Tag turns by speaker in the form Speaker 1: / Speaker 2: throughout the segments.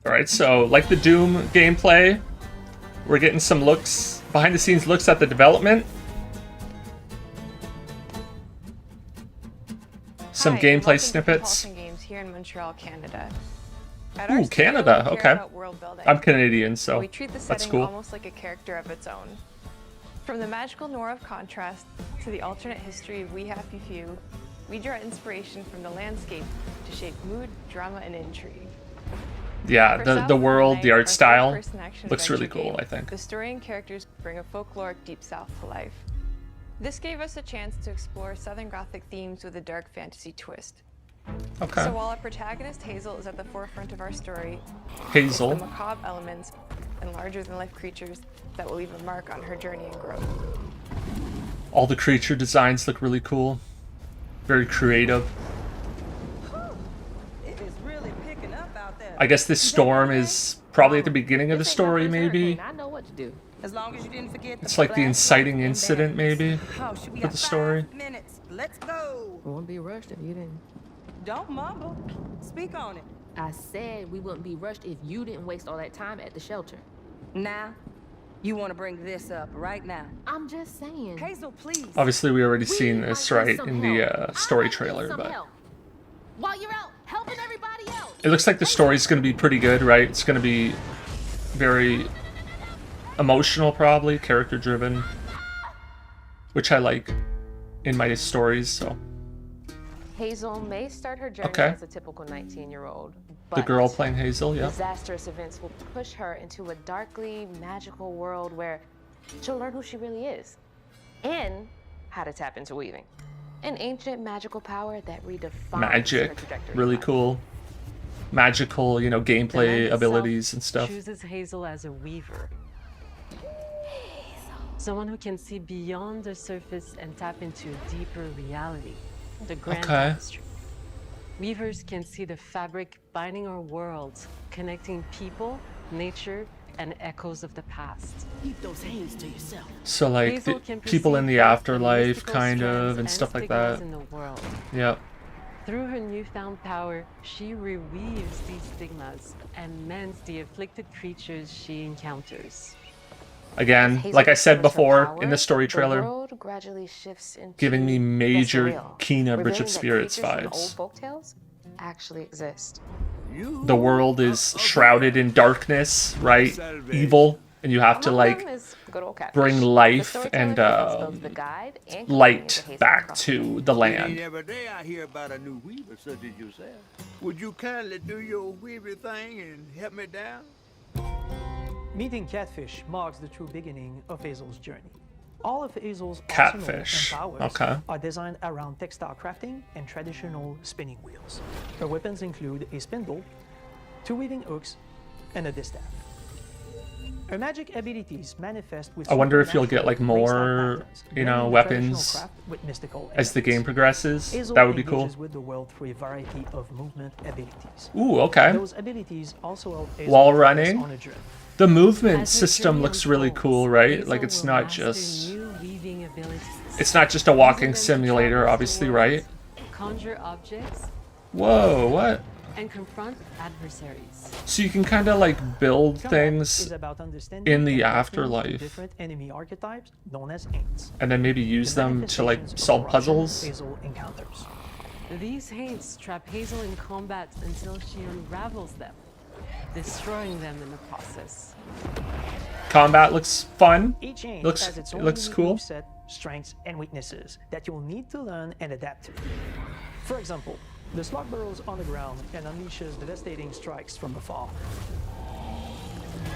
Speaker 1: Alright, so like the Doom gameplay, we're getting some looks, behind the scenes looks at the development. Some
Speaker 2: Hi,
Speaker 1: gameplay
Speaker 2: welcome
Speaker 1: snippets.
Speaker 2: To Compulsion Games here in Montreal, Canada. At
Speaker 1: Ooh,
Speaker 2: our studio,
Speaker 1: Canada,
Speaker 2: we
Speaker 1: okay.
Speaker 2: care about world building.
Speaker 1: I'm Canadian, so
Speaker 2: We treat the
Speaker 1: that's
Speaker 2: setting
Speaker 1: cool.
Speaker 2: almost like a character of its own. From the magical noir of contrast to the alternate history of We Happy Few, we draw inspiration from the landscape to shape mood, drama, and intrigue.
Speaker 1: Yeah,
Speaker 2: For
Speaker 1: the world,
Speaker 2: Night,
Speaker 1: the
Speaker 2: our
Speaker 1: art style
Speaker 2: third-person action
Speaker 1: looks really
Speaker 2: adventure
Speaker 1: cool,
Speaker 2: game,
Speaker 1: I think.
Speaker 2: The story and characters bring a folkloric Deep South to life. This gave us a chance to explore Southern Gothic themes with a dark fantasy twist.
Speaker 1: Okay.
Speaker 2: So while our protagonist Hazel is at the forefront of our story,
Speaker 1: Hazel.
Speaker 2: it's the macabre elements and larger-than-life creatures that will leave a mark on her journey and growth.
Speaker 1: All the creature designs look really cool. Very creative.
Speaker 3: It is really picking up out there.
Speaker 1: I guess this storm is probably at the beginning of the story, maybe.
Speaker 4: I know what to do.
Speaker 3: As long as you didn't forget
Speaker 1: It's like the inciting incident, maybe,
Speaker 3: Oh, should we
Speaker 1: for
Speaker 3: have
Speaker 1: the story.
Speaker 3: 5 minutes? Let's go.
Speaker 4: We wouldn't be rushed if you didn't.
Speaker 3: Don't mumble. Speak on it.
Speaker 4: I said we wouldn't be rushed if you didn't waste all that time at the shelter.
Speaker 3: Now, you want to bring this up right now.
Speaker 4: I'm just saying.
Speaker 3: Hazel, please.
Speaker 1: Obviously, we already
Speaker 4: We
Speaker 1: seen
Speaker 4: might
Speaker 1: this,
Speaker 4: need
Speaker 1: right,
Speaker 4: some
Speaker 1: in
Speaker 4: help.
Speaker 1: the story
Speaker 4: I might need
Speaker 1: trailer,
Speaker 4: some
Speaker 1: but
Speaker 4: help. While you're out helping everybody else.
Speaker 1: it looks like the story's going to be pretty good, right? It's going to be very emotional, probably, character-driven, which I like in my stories, so.
Speaker 5: Hazel may start her journey
Speaker 1: Okay.
Speaker 5: as a typical 19-year-old, but
Speaker 1: The girl playing Hazel, yeah.
Speaker 5: disastrous events will push her into a darkly magical world where she'll learn who she really is and how to tap into weaving. An ancient magical power that redefines her
Speaker 1: Magic,
Speaker 5: trajectory.
Speaker 1: really cool. Magical, you know,
Speaker 6: The land
Speaker 1: gameplay
Speaker 6: itself
Speaker 1: abilities and stuff.
Speaker 6: chooses Hazel as a weaver. Someone who can see beyond the surface and tap into a deeper reality, the grand
Speaker 1: Okay.
Speaker 6: tapestry. Weavers can see the fabric binding our worlds, connecting people, nature, and echoes of the past.
Speaker 4: Keep those hands to yourself.
Speaker 1: So, like,
Speaker 6: Hazel
Speaker 1: the
Speaker 6: can
Speaker 1: people in
Speaker 6: perceive
Speaker 1: the
Speaker 6: both
Speaker 1: afterlife,
Speaker 6: mystical
Speaker 1: kind
Speaker 6: strands
Speaker 1: of, and stuff like
Speaker 6: stigmas
Speaker 1: that.
Speaker 6: in the world.
Speaker 1: Yep.
Speaker 6: Through her newfound power, she reweaves these stigmas and mends the afflicted creatures she encounters.
Speaker 1: Again,
Speaker 5: Hazel
Speaker 1: like I said
Speaker 5: discovers her
Speaker 1: before
Speaker 5: power,
Speaker 1: in the story
Speaker 5: the
Speaker 1: trailer,
Speaker 5: world gradually shifts into
Speaker 1: giving me
Speaker 5: the
Speaker 1: major
Speaker 5: surreal,
Speaker 1: Kena Bridge
Speaker 5: revealing
Speaker 1: of
Speaker 5: that
Speaker 1: Spirits
Speaker 5: creatures from
Speaker 1: vibes.
Speaker 5: old folktales actually exist.
Speaker 1: The world is shrouded in darkness, right? Evil, and you have to,
Speaker 5: Among them
Speaker 1: like,
Speaker 5: is good old Catfish.
Speaker 1: bring
Speaker 5: The
Speaker 1: life
Speaker 5: storyteller
Speaker 1: and
Speaker 5: tells us both the guide and companion
Speaker 1: light
Speaker 5: that Hazel
Speaker 1: back
Speaker 5: crosses.
Speaker 1: to the
Speaker 7: It ain't
Speaker 1: land.
Speaker 7: every day I hear about a new weaver such as yourself. Would you kindly do your weaver thing and help me down?
Speaker 8: Meeting Catfish marks the true beginning of Hazel's journey. All of Hazel's
Speaker 1: Catfish,
Speaker 8: arsenal and powers
Speaker 1: okay.
Speaker 8: are designed around textile crafting and traditional spinning wheels. Her weapons include a spindle, 2 weaving hooks, and a distaff. Her magic abilities manifest with
Speaker 1: I wonder if you'll get, like,
Speaker 8: supernatural
Speaker 1: more,
Speaker 8: lace-like patterns,
Speaker 1: you know,
Speaker 8: blending traditional
Speaker 1: weapons
Speaker 8: craft with mystical
Speaker 1: as the game
Speaker 8: elements.
Speaker 1: progresses.
Speaker 8: Hazel
Speaker 1: That would be cool.
Speaker 8: engages with the world through a variety of movement abilities.
Speaker 1: Ooh, okay.
Speaker 8: Those abilities also help Hazel
Speaker 1: While
Speaker 8: focus
Speaker 1: running?
Speaker 8: on a journey.
Speaker 1: The movement
Speaker 6: As her
Speaker 1: system
Speaker 6: journey
Speaker 1: looks really
Speaker 6: unfolds,
Speaker 1: cool, right?
Speaker 6: Hazel
Speaker 1: Like, it's
Speaker 6: will
Speaker 1: not
Speaker 6: master
Speaker 1: just...
Speaker 6: new weaving abilities.
Speaker 1: It's not just a walking
Speaker 6: Using them to
Speaker 1: simulator,
Speaker 6: traverse the
Speaker 1: obviously,
Speaker 6: world,
Speaker 1: right?
Speaker 6: Conjure objects
Speaker 1: Whoa, what?
Speaker 6: and confront adversaries.
Speaker 1: So you can kind of, like, build
Speaker 8: Combat
Speaker 1: things
Speaker 8: is about understanding
Speaker 1: in the
Speaker 8: and battling
Speaker 1: afterlife.
Speaker 8: different enemy archetypes known as aints.
Speaker 1: and then maybe use
Speaker 8: The
Speaker 1: them to, like,
Speaker 8: manifestations of
Speaker 1: solve
Speaker 8: corruption
Speaker 1: puzzles.
Speaker 8: Hazel encounters.
Speaker 6: These haints trap Hazel in combat until she unravels them, destroying them in the process.
Speaker 1: Combat looks fun.
Speaker 8: Each aint
Speaker 1: Looks-
Speaker 8: has its
Speaker 1: it
Speaker 8: own
Speaker 1: looks
Speaker 8: unique
Speaker 1: cool.
Speaker 8: moveset, strengths, and weaknesses that you'll need to learn and adapt to. For example, the slug burrows on the ground and unleashes devastating strikes from afar.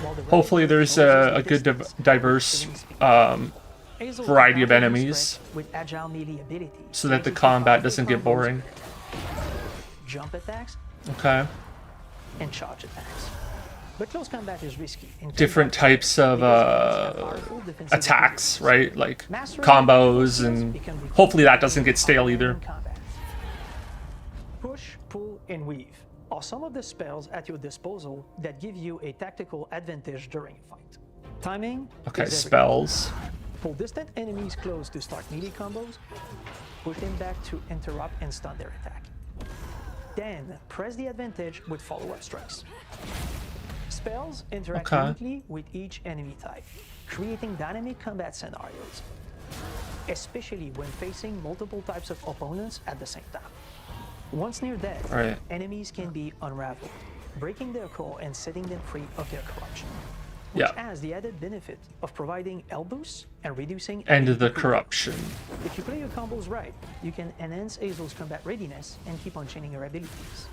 Speaker 8: While the
Speaker 1: Hopefully
Speaker 8: rabbit
Speaker 1: there's
Speaker 8: closes
Speaker 1: a
Speaker 8: the
Speaker 1: good
Speaker 8: distance,
Speaker 1: diverse
Speaker 8: hitting speed. Hazel
Speaker 1: variety of
Speaker 8: combines her
Speaker 1: enemies
Speaker 8: strength with agile melee abilities,
Speaker 1: so that the
Speaker 8: making
Speaker 1: combat
Speaker 8: powerful
Speaker 1: doesn't get
Speaker 8: combos,
Speaker 1: boring.
Speaker 8: Jump attacks
Speaker 1: Okay.
Speaker 8: and charge attacks. But close combat is risky. and
Speaker 1: Different
Speaker 8: combat
Speaker 1: types of
Speaker 8: because weapons have powerful defensive
Speaker 1: attacks,
Speaker 8: abilities.
Speaker 1: right? Like
Speaker 8: Mastering
Speaker 1: combos,
Speaker 8: skills
Speaker 1: and
Speaker 8: become the
Speaker 1: hopefully that
Speaker 8: key
Speaker 1: doesn't get stale
Speaker 8: in
Speaker 1: either.
Speaker 8: combat. Push, pull, and weave are some of the spells at your disposal that give you a tactical advantage during a fight. Timing
Speaker 1: Okay,
Speaker 8: is everything.
Speaker 1: spells.
Speaker 8: Pull distant enemies close to start melee combos, push them back to interrupt and stun their attack. Then press the advantage with follow-up strikes. Spells interact
Speaker 1: Okay.
Speaker 8: uniquely with each enemy type, creating dynamic combat scenarios, especially when facing multiple types of opponents at the same time. Once near death,
Speaker 1: Right.
Speaker 8: enemies can be unraveled, breaking their core and setting them free of their corruption, which
Speaker 1: Yeah.
Speaker 8: has the added benefit of providing health boosts and reducing
Speaker 1: End of the
Speaker 8: enemy
Speaker 1: corruption.
Speaker 8: If you play your combos right, you can enhance Hazel's combat readiness and keep on chaining her abilities.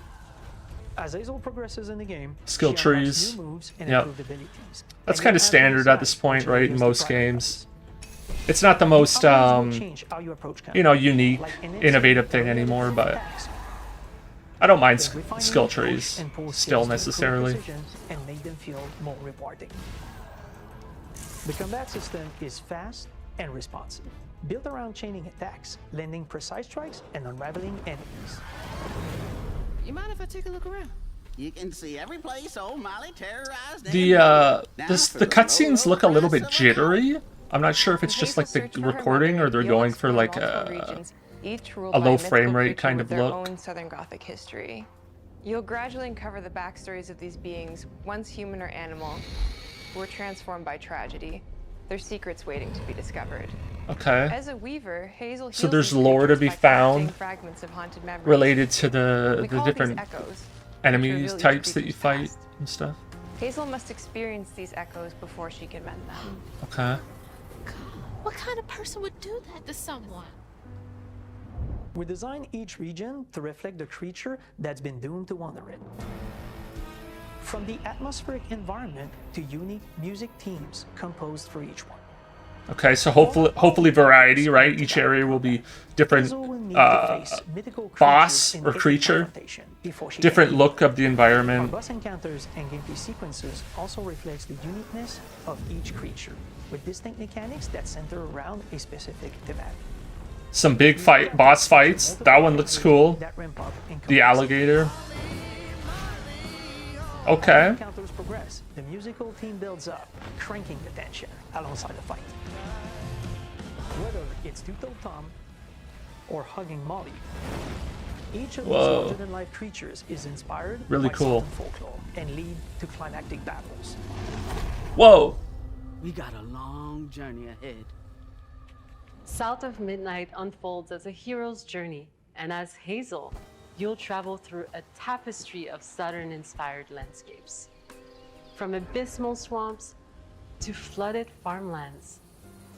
Speaker 8: As Hazel progresses in the game,
Speaker 1: Skill
Speaker 8: she unlocks
Speaker 1: trees.
Speaker 8: new moves and
Speaker 1: Yep.
Speaker 8: improved abilities.
Speaker 1: That's
Speaker 8: And
Speaker 1: kind
Speaker 8: you
Speaker 1: of
Speaker 8: have to
Speaker 1: standard at
Speaker 8: decide
Speaker 1: this point,
Speaker 8: which
Speaker 1: right? In
Speaker 8: areas to
Speaker 1: most
Speaker 8: prioritize.
Speaker 1: games. It's not the most,
Speaker 8: Algorithms will change how you approach
Speaker 1: you know,
Speaker 8: combat,
Speaker 1: unique,
Speaker 8: like enhancing
Speaker 1: innovative thing
Speaker 8: area
Speaker 1: anymore, but
Speaker 8: attacks,
Speaker 1: I don't mind
Speaker 8: then refining
Speaker 1: skill
Speaker 8: push
Speaker 1: trees
Speaker 8: and pull
Speaker 1: still
Speaker 8: skills to improve
Speaker 1: necessarily.
Speaker 8: precision and make them feel more rewarding. The combat system is fast and responsive, built around chaining attacks, landing precise strikes, and unraveling enemies.
Speaker 3: You mind if I take a look around?
Speaker 9: You can see every place old Molly terrorized.
Speaker 1: The
Speaker 9: Now
Speaker 1: the
Speaker 9: for
Speaker 1: cutscenes
Speaker 9: low,
Speaker 1: look a
Speaker 9: low
Speaker 1: little
Speaker 9: price
Speaker 1: bit
Speaker 9: of a
Speaker 1: jittery. I'm not sure if it's just like the recording or they're going for like a low frame rate kind of look.
Speaker 2: Own Southern Gothic history. You'll gradually uncover the backstories of these beings, once human or animal, who were transformed by tragedy. Their secrets waiting to be discovered.
Speaker 1: Okay.
Speaker 2: As a weaver, Hazel
Speaker 1: So
Speaker 2: heals
Speaker 1: there's
Speaker 2: these
Speaker 1: lore to
Speaker 2: creatures
Speaker 1: be
Speaker 2: by collecting
Speaker 1: found
Speaker 2: fragments of haunted memories.
Speaker 1: related to
Speaker 2: We
Speaker 1: the
Speaker 2: call
Speaker 1: different
Speaker 2: these echoes,
Speaker 1: enemy
Speaker 2: which reveal each
Speaker 1: types that you
Speaker 2: creature's
Speaker 1: fight
Speaker 2: past.
Speaker 1: and stuff.
Speaker 2: Hazel must experience these echoes before she can mend them.
Speaker 1: Okay.
Speaker 10: What kind of person would do that to someone?
Speaker 8: We design each region to reflect the creature that's been doomed to wander it. From the atmospheric environment to unique music themes composed for each one.
Speaker 1: Okay, so hopefully variety, right? Each area will be different
Speaker 8: Hazel will need to face mythical
Speaker 1: boss
Speaker 8: creatures in
Speaker 1: or
Speaker 8: every
Speaker 1: creature,
Speaker 8: confrontation before she
Speaker 1: different
Speaker 8: can
Speaker 1: look of the
Speaker 8: Our
Speaker 1: environment.
Speaker 8: boss encounters and gameplay sequences also reflects the uniqueness of each creature, with distinct mechanics that center around a specific thematic.
Speaker 1: Some big boss fights. That one looks cool.
Speaker 8: That ramp up in
Speaker 1: The
Speaker 8: complexity.
Speaker 1: alligator.
Speaker 8: As
Speaker 1: Okay.
Speaker 8: encounters progress, the musical theme builds up, cranking the tension alongside the fight. Whether it's Two-Toed Tom or hugging Molly, each of these
Speaker 1: Whoa.
Speaker 8: larger-than-life creatures is inspired
Speaker 1: Really
Speaker 8: by
Speaker 1: cool.
Speaker 8: Southern folklore and lead to climactic battles.
Speaker 1: Whoa.
Speaker 9: We got a long journey ahead.
Speaker 6: South of Midnight unfolds as a hero's journey, and as Hazel, you'll travel through a tapestry of Southern-inspired landscapes. From abysmal swamps to flooded farmlands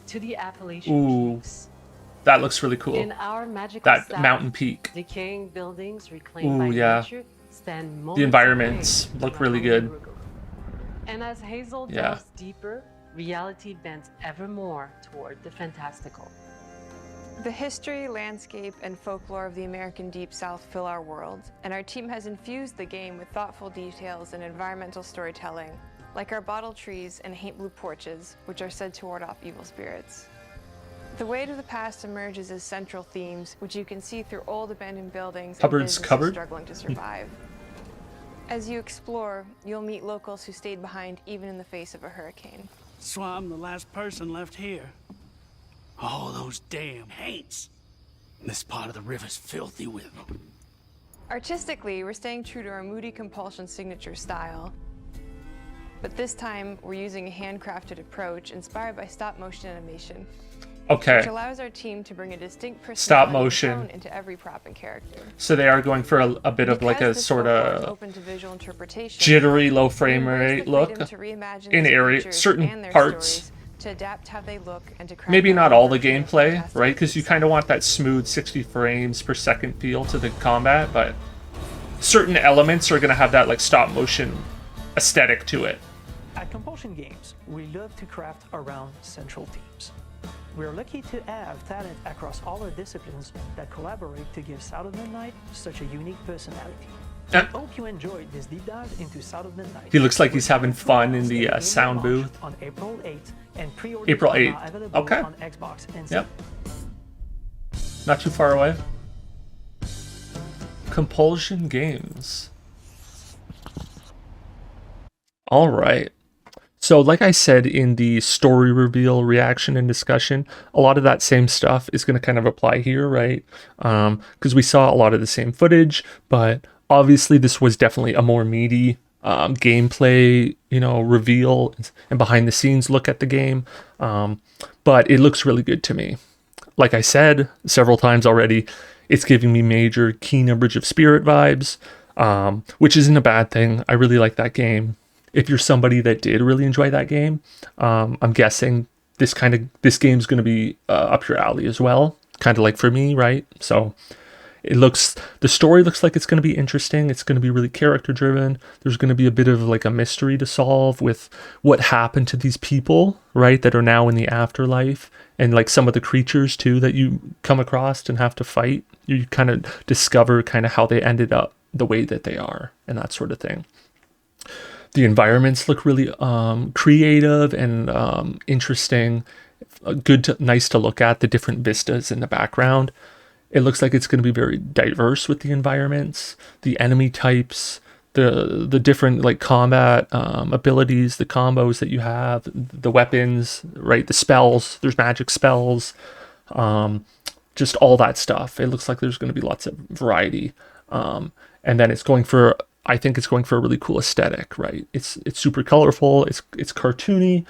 Speaker 6: to the Appalachian
Speaker 1: Ooh.
Speaker 6: peaks.
Speaker 1: That looks really cool.
Speaker 6: In our magical
Speaker 1: That
Speaker 6: South,
Speaker 1: mountain peak.
Speaker 6: decaying buildings reclaimed by
Speaker 1: Ooh, yeah.
Speaker 6: nature stand moments
Speaker 1: The environments
Speaker 6: away
Speaker 1: look
Speaker 6: from a
Speaker 1: really
Speaker 6: hungry
Speaker 1: good.
Speaker 6: river. And as Hazel
Speaker 1: Yeah.
Speaker 6: delves deeper, reality bends ever more toward the fantastical.
Speaker 2: The history, landscape, and folklore of the American Deep South fill our world, and our team has infused the game with thoughtful details and environmental storytelling, like our bottle trees and haint blue porches, which are said to ward off evil spirits. The weight of the past emerges as central themes, which you can see through old abandoned buildings and
Speaker 1: Cupboard's
Speaker 2: businesses
Speaker 1: cupboard?
Speaker 2: struggling to survive. As you explore, you'll meet locals who stayed behind even in the face of a hurricane.
Speaker 7: So I'm the last person left here. All those damn haints. This part of the river's filthy with them.
Speaker 2: Artistically, we're staying true to our moody Compulsion signature style. But this time, we're using a handcrafted approach inspired by stop-motion animation,
Speaker 1: Okay.
Speaker 2: which allows our team to bring a distinct
Speaker 1: Stop
Speaker 2: personality and
Speaker 1: motion.
Speaker 2: tone into every prop and character.
Speaker 1: So they are going for a bit of like a
Speaker 2: Because this
Speaker 1: sort
Speaker 2: folklore is
Speaker 1: of
Speaker 2: open to visual interpretation,
Speaker 1: jittery, low
Speaker 2: we
Speaker 1: frame
Speaker 2: embrace
Speaker 1: rate
Speaker 2: the
Speaker 1: look
Speaker 2: freedom to reimagine
Speaker 1: in
Speaker 2: these
Speaker 1: area
Speaker 2: creatures
Speaker 1: certain
Speaker 2: and their
Speaker 1: parts.
Speaker 2: stories to adapt how they look and to craft
Speaker 1: Maybe
Speaker 2: their
Speaker 1: not
Speaker 2: own
Speaker 1: all the
Speaker 2: version of
Speaker 1: gameplay,
Speaker 2: fantastic
Speaker 1: right? Because you
Speaker 2: beasts.
Speaker 1: kind of want that smooth 60 frames per second feel to the combat, but certain elements are going to have that like stop motion aesthetic to it.
Speaker 8: At Compulsion Games, we love to craft around central themes. We're lucky to have talent across all our disciplines that collaborate to give South of Midnight such a unique personality. We hope you enjoyed this deep dive into South of Midnight.
Speaker 1: He looks like he's having fun in the
Speaker 8: Game
Speaker 1: sound
Speaker 8: launch
Speaker 1: booth.
Speaker 8: on April 8th, and pre-orders
Speaker 1: April
Speaker 8: are now
Speaker 1: 8th.
Speaker 8: available
Speaker 1: Okay.
Speaker 8: on Xbox and
Speaker 1: Yep.
Speaker 8: Steam.
Speaker 1: Not too far away. Compulsion Games. All right. So like I said in the story reveal reaction and discussion, a lot of that same stuff is going to kind of apply here, right? Because we saw a lot of the same footage, but obviously this was definitely a more meaty gameplay, reveal and behind the scenes look at the game. But it looks really good to me. Like I said several times already, it's giving me major Kena Bridge of Spirit vibes, which isn't a bad thing. I really like that game. If you're somebody that did really enjoy that game, I'm guessing this game's going to be up your alley as well, kind of like for me, right? So the story looks like it's going to be interesting. It's going to be really character driven. There's going to be a bit of like a mystery to solve with what happened to these people, right, that are now in the afterlife, and like some of the creatures too that you come across and have to fight. You kind of discover kind of how they ended up the way that they are and that sort of thing. The environments look really creative and interesting. Nice to look at, the different vistas in the background. It looks like it's going to be very diverse with the environments, the enemy types, the different like combat abilities, the combos that you have, the weapons, right? The spells, there's magic spells, just all that stuff. It looks like there's going to be lots of variety. And then I think it's going for a really cool aesthetic, right? It's super colorful, it's cartoony,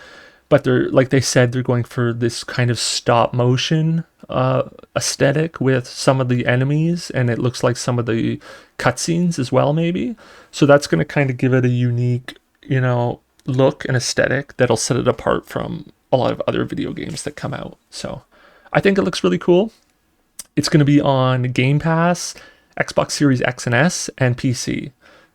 Speaker 1: but like they said, they're going for this kind of stop motion aesthetic with some of the enemies, and it looks like some of the cutscenes as well, maybe. So that's going to kind of give it a unique, look and aesthetic that'll set it apart from a lot of other video games that come out. So I think it looks really cool. It's going to be on Game Pass, Xbox Series X and S, and PC.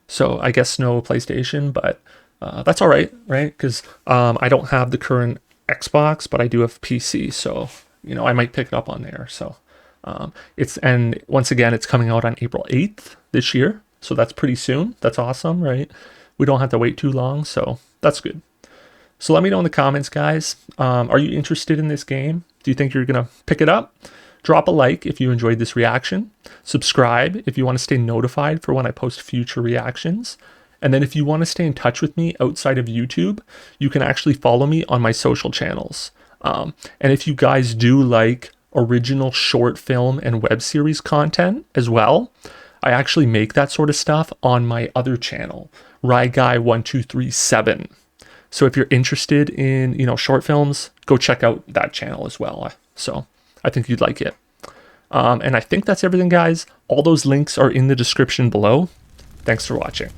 Speaker 1: So I guess no PlayStation, but that's all right, right? Because I don't have the current Xbox, but I do have PC, so I might pick it up on there. So and once again, it's coming out on April 8th this year, so that's pretty soon. That's awesome, right? We don't have to wait too long, so that's good. So let me know in the comments, guys. Are you interested in this game? Do you think you're gonna pick it up? Drop a like if you enjoyed this reaction. Subscribe if you want to stay notified for when I post future reactions. And then if you want to stay in touch with me outside of YouTube, you can actually follow me on my social channels. And if you guys do like original short film and web series content as well, I actually make that sort of stuff on my other channel, RyGuy1237. So if you're interested in, short films, go check out that channel as well. So I think you'd like it. And I think that's everything, guys. All those links are in the description below. Thanks for watching.